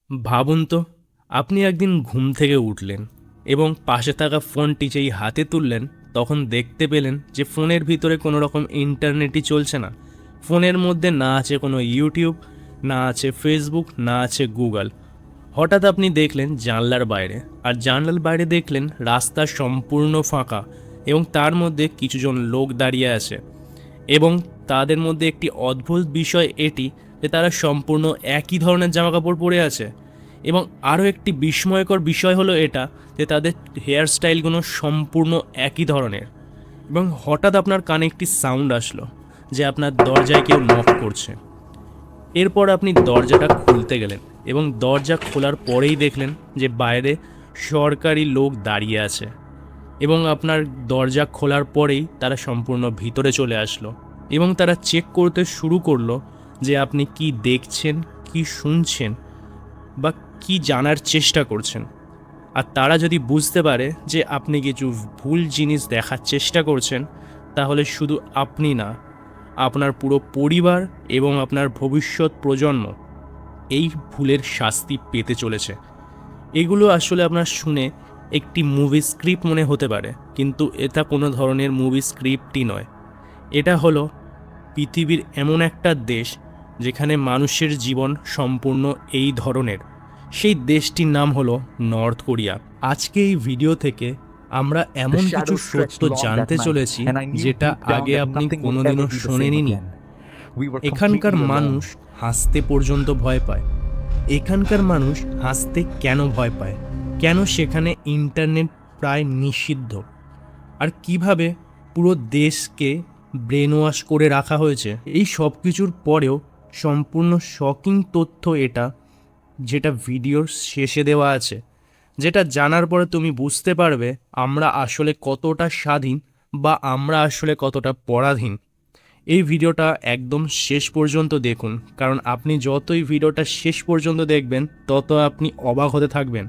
ভাবুন তো, আপনি একদিন ঘুম থেকে উঠলেন এবং পাশে থাকা ফোনটি যেই হাতে তুললেন তখন দেখতে পেলেন যে ফোনের ভিতরে কোনো রকম ইন্টারনেটই চলছে না। ফোনের মধ্যে না আছে কোনো ইউটিউব, না আছে ফেসবুক, না আছে গুগল। হঠাৎ আপনি দেখলেন জানলার বাইরে, আর জানলার বাইরে দেখলেন রাস্তা সম্পূর্ণ ফাঁকা এবং তার মধ্যে কিছুজন লোক দাঁড়িয়ে আছে এবং তাদের মধ্যে একটি অদ্ভুত বিষয় এটি যে তারা সম্পূর্ণ একই ধরনের জামাকাপড় পরে আছে। এবং আরও একটি বিস্ময়কর বিষয় হলো এটা যে তাদের হেয়ার স্টাইলগুলো সম্পূর্ণ একই ধরনের। এবং হঠাৎ আপনার কানে একটি সাউন্ড আসলো যে আপনার দরজায় কেউ নক করছে। এরপর আপনি দরজাটা খুলতে গেলেন এবং দরজা খোলার পরেই দেখলেন যে বাইরে সরকারি লোক দাঁড়িয়ে আছে এবং আপনার দরজা খোলার পরেই তারা সম্পূর্ণ ভিতরে চলে আসলো এবং তারা চেক করতে শুরু করলো যে আপনি কি দেখছেন, কি শুনছেন বা কি জানার চেষ্টা করছেন। আর তারা যদি বুঝতে পারে যে আপনি কিছু ভুল জিনিস দেখার চেষ্টা করছেন, তাহলে শুধু আপনি না, আপনার পুরো পরিবার এবং আপনার ভবিষ্যৎ প্রজন্ম এই ভুলের শাস্তি পেতে চলেছে। এগুলো আসলে আপনার শুনে একটি মুভি স্ক্রিপ্ট মনে হতে পারে, কিন্তু এটা কোনো ধরনের মুভি স্ক্রিপ্টই নয়। এটা হলো পৃথিবীর এমন একটা দেশ যেখানে মানুষের জীবন সম্পূর্ণ এই ধরনের। সেই দেশটির নাম হলো নর্থ কোরিয়া। আজকে এই ভিডিও থেকে আমরা এমন কিছু সত্য জানতে চলেছি যেটা আগে আপনি কোনোদিনও শোনেননি। এখানকার মানুষ হাসতে পর্যন্ত ভয় পায়। এখানকার মানুষ হাসতে কেন ভয় পায়, কেন সেখানে ইন্টারনেট প্রায় নিষিদ্ধ, আর কিভাবে পুরো দেশকে ব্রেন ওয়াশ করে রাখা হয়েছে। এই সব কিছুর পরেও সম্পূর্ণ শকিং তথ্য এটা, যেটা ভিডিওর শেষে দেওয়া আছে, যেটা জানার পরে তুমি বুঝতে পারবে আমরা আসলে কতটা স্বাধীন বা আমরা আসলে কতটা পরাধীন। এই ভিডিওটা একদম শেষ পর্যন্ত দেখুন, কারণ আপনি যতই ভিডিওটা শেষ পর্যন্ত দেখবেন তত আপনি অবাক হতে থাকবেন।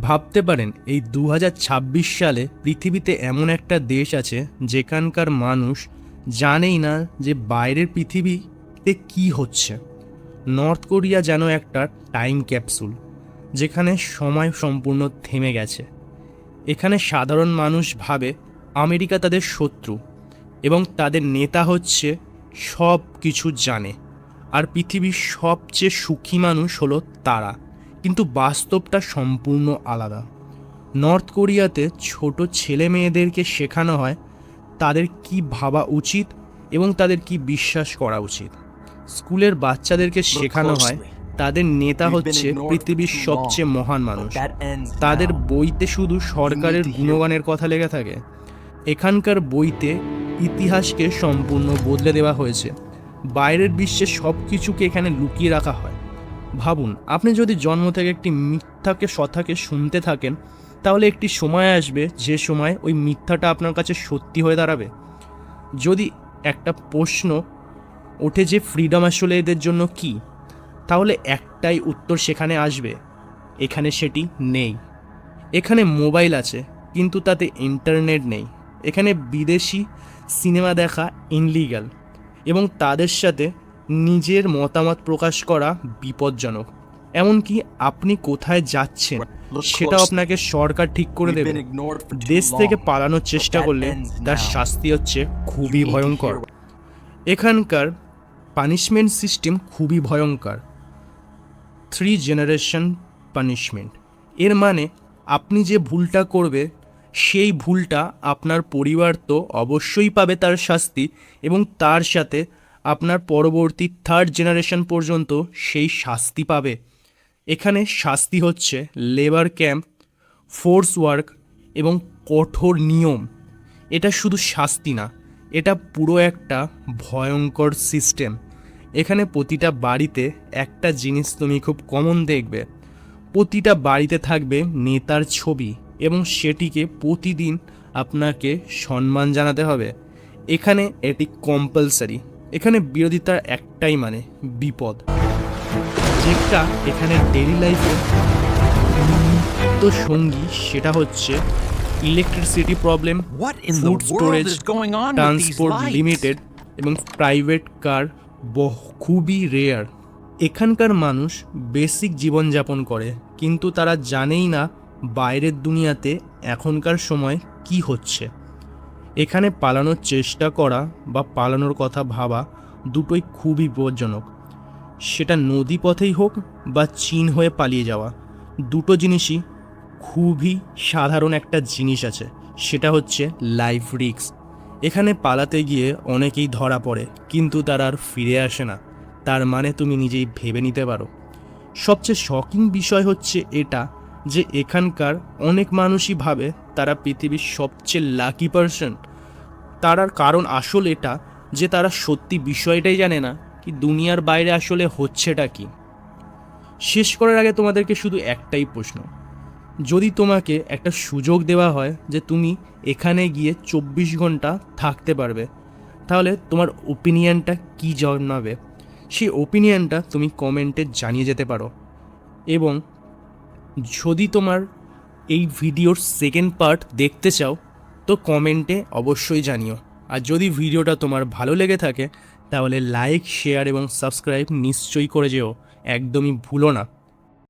ভাবতে পারেন এই 2026 সালে পৃথিবীতে এমন একটা দেশ আছে যেখানকার মানুষ জানেই না যে বাইরের পৃথিবীতে কি হচ্ছে। নর্থ কোরিয়া যেন একটা টাইম ক্যাপসুল, যেখানে সময় সম্পূর্ণ থেমে গেছে। এখানে সাধারণ মানুষ ভাবে আমেরিকা তাদের শত্রু এবং তাদের নেতা হচ্ছে সব কিছু জানে, আর পৃথিবীর সবচেয়ে সুখী মানুষ হলো তারা। কিন্তু বাস্তবটা সম্পূর্ণ আলাদা। নর্থ কোরিয়াতে ছোট ছেলে মেয়েদেরকে শেখানো হয় তাদের কি ভাবা উচিত এবং তাদের কি বিশ্বাস করা উচিত। স্কুলের বাচ্চাদেরকে শেখানো হয় তাদের নেতা হচ্ছে পৃথিবীর সবচেয়ে মহান মানুষ। তাদের বইতে শুধু সরকারের গুণগানের কথা লেখা থাকে। এখানকার বইতে ইতিহাসকে সম্পূর্ণ বদলে দেওয়া হয়েছে। বাইরের বিশ্বে সব কিছুকে এখানে লুকিয়ে রাখা হয়। ভাবুন, আপনি যদি জন্ম থেকে একটি মিথ্যাকে সত্যাকে শুনতে থাকেন, তাহলে একটি সময় আসবে যে সময় ওই মিথ্যাটা আপনার কাছে সত্যি হয়ে দাঁড়াবে। যদি একটা প্রশ্ন ওঠে যে ফ্রিডম আসলে এদের জন্য কি, তাহলে একটাই উত্তর সেখানে আসবে, এখানে সেটি নেই। এখানে মোবাইল আছে কিন্তু তাতে ইন্টারনেট নেই। এখানে বিদেশি সিনেমা দেখা ইনলিগাল এবং তাদের সাথে নিজের মতামত প্রকাশ করা বিপজ্জনক। এমনকি আপনি কোথায় যাচ্ছেন সেটাও আপনাকে সরকার ঠিক করে দেবে। দেশ থেকে পালানোর চেষ্টা করলে তার শাস্তি হচ্ছে খুবই ভয়ঙ্কর। এখানকার পানিশমেন্ট সিস্টেম খুবই ভয়ঙ্কর। 3 জেনারেশন পানিশমেন্ট। এর মানে আপনি যে ভুলটা করবে সেই ভুলটা আপনার পরিবার তো অবশ্যই পাবে তার শাস্তি, এবং তার সাথে আপনার পরবর্তী 3rd জেনারেশন পর্যন্ত সেই শাস্তি পাবে। এখানে শাস্তি হচ্ছে লেবার ক্যাম্প, ফোর্স ওয়ার্ক এবং কঠোর নিয়ম। এটা শুধু শাস্তি না, এটা পুরো একটা ভয়ঙ্কর সিস্টেম। এখানে প্রতিটা বাড়িতে একটা জিনিস তুমি খুব কমন দেখবে, প্রতিটা বাড়িতে থাকবে নেতার ছবি এবং সেটিকে প্রতিদিন আপনাকে সম্মান জানাতে হবে। এখানে এটি কম্পালসারি। এখানে বিরোধিতার একটাই মানে বিপদ, যেটা এখানে ডেইলি লাইফে নিত্য সঙ্গী। সেটা হচ্ছে electricity problem, food storage, transport limited এবং প্রাইভেট কার খুবই রেয়ার। এখানকার মানুষ বেসিক জীবনযাপন করে, কিন্তু তারা জানেই না বাইরের দুনিয়াতে এখনকার সময় কি হচ্ছে। এখানে পালানোর চেষ্টা করা বা পালানোর কথা ভাবা দুটোই খুবই বিপজ্জনক। সেটা নদী পথেই হোক বা চীন হয়ে পালিয়ে যাওয়া, দুটো জিনিসই খুবই সাধারণ একটা জিনিস আছে, সেটা হচ্ছে লাইফ রিস্ক। এখানে পালাতে গিয়ে অনেকেই ধরা পড়ে, কিন্তু তারা আর ফিরে আসে না। তার মানে তুমি নিজেই ভেবে নিতে পারো। সবচেয়ে শকিং বিষয় হচ্ছে এটা যে এখানকার অনেক মানুষই ভাবে তারা পৃথিবীর সবচেয়ে লাকি পারসন। তার কারণ আসল এটা যে তারা সত্যি বিষয়টাই জানে না কি দুনিয়ার বাইরে আসলে হচ্ছেটা কি। শেষ করার আগে তোমাদেরকে শুধু একটাই প্রশ্ন, যদি তোমাকে একটা সুযোগ দেওয়া হয় যে তুমি এখানে গিয়ে 24 ঘন্টা থাকতে পারবে, তাহলে তোমার ওপিনিয়নটা কী জানাবে? সেই ওপিনিয়নটা তুমি কমেন্টে জানিয়ে যেতে পারো। এবং যদি তোমার এই ভিডিওর সেকেন্ড পার্ট দেখতে চাও তো কমেন্টে অবশ্যই জানিও। আর যদি ভিডিওটা তোমার ভালো লেগে থাকে তাহলে লাইক, শেয়ার এবং সাবস্ক্রাইব নিশ্চয়ই করে যেও, একদমই ভুলো না।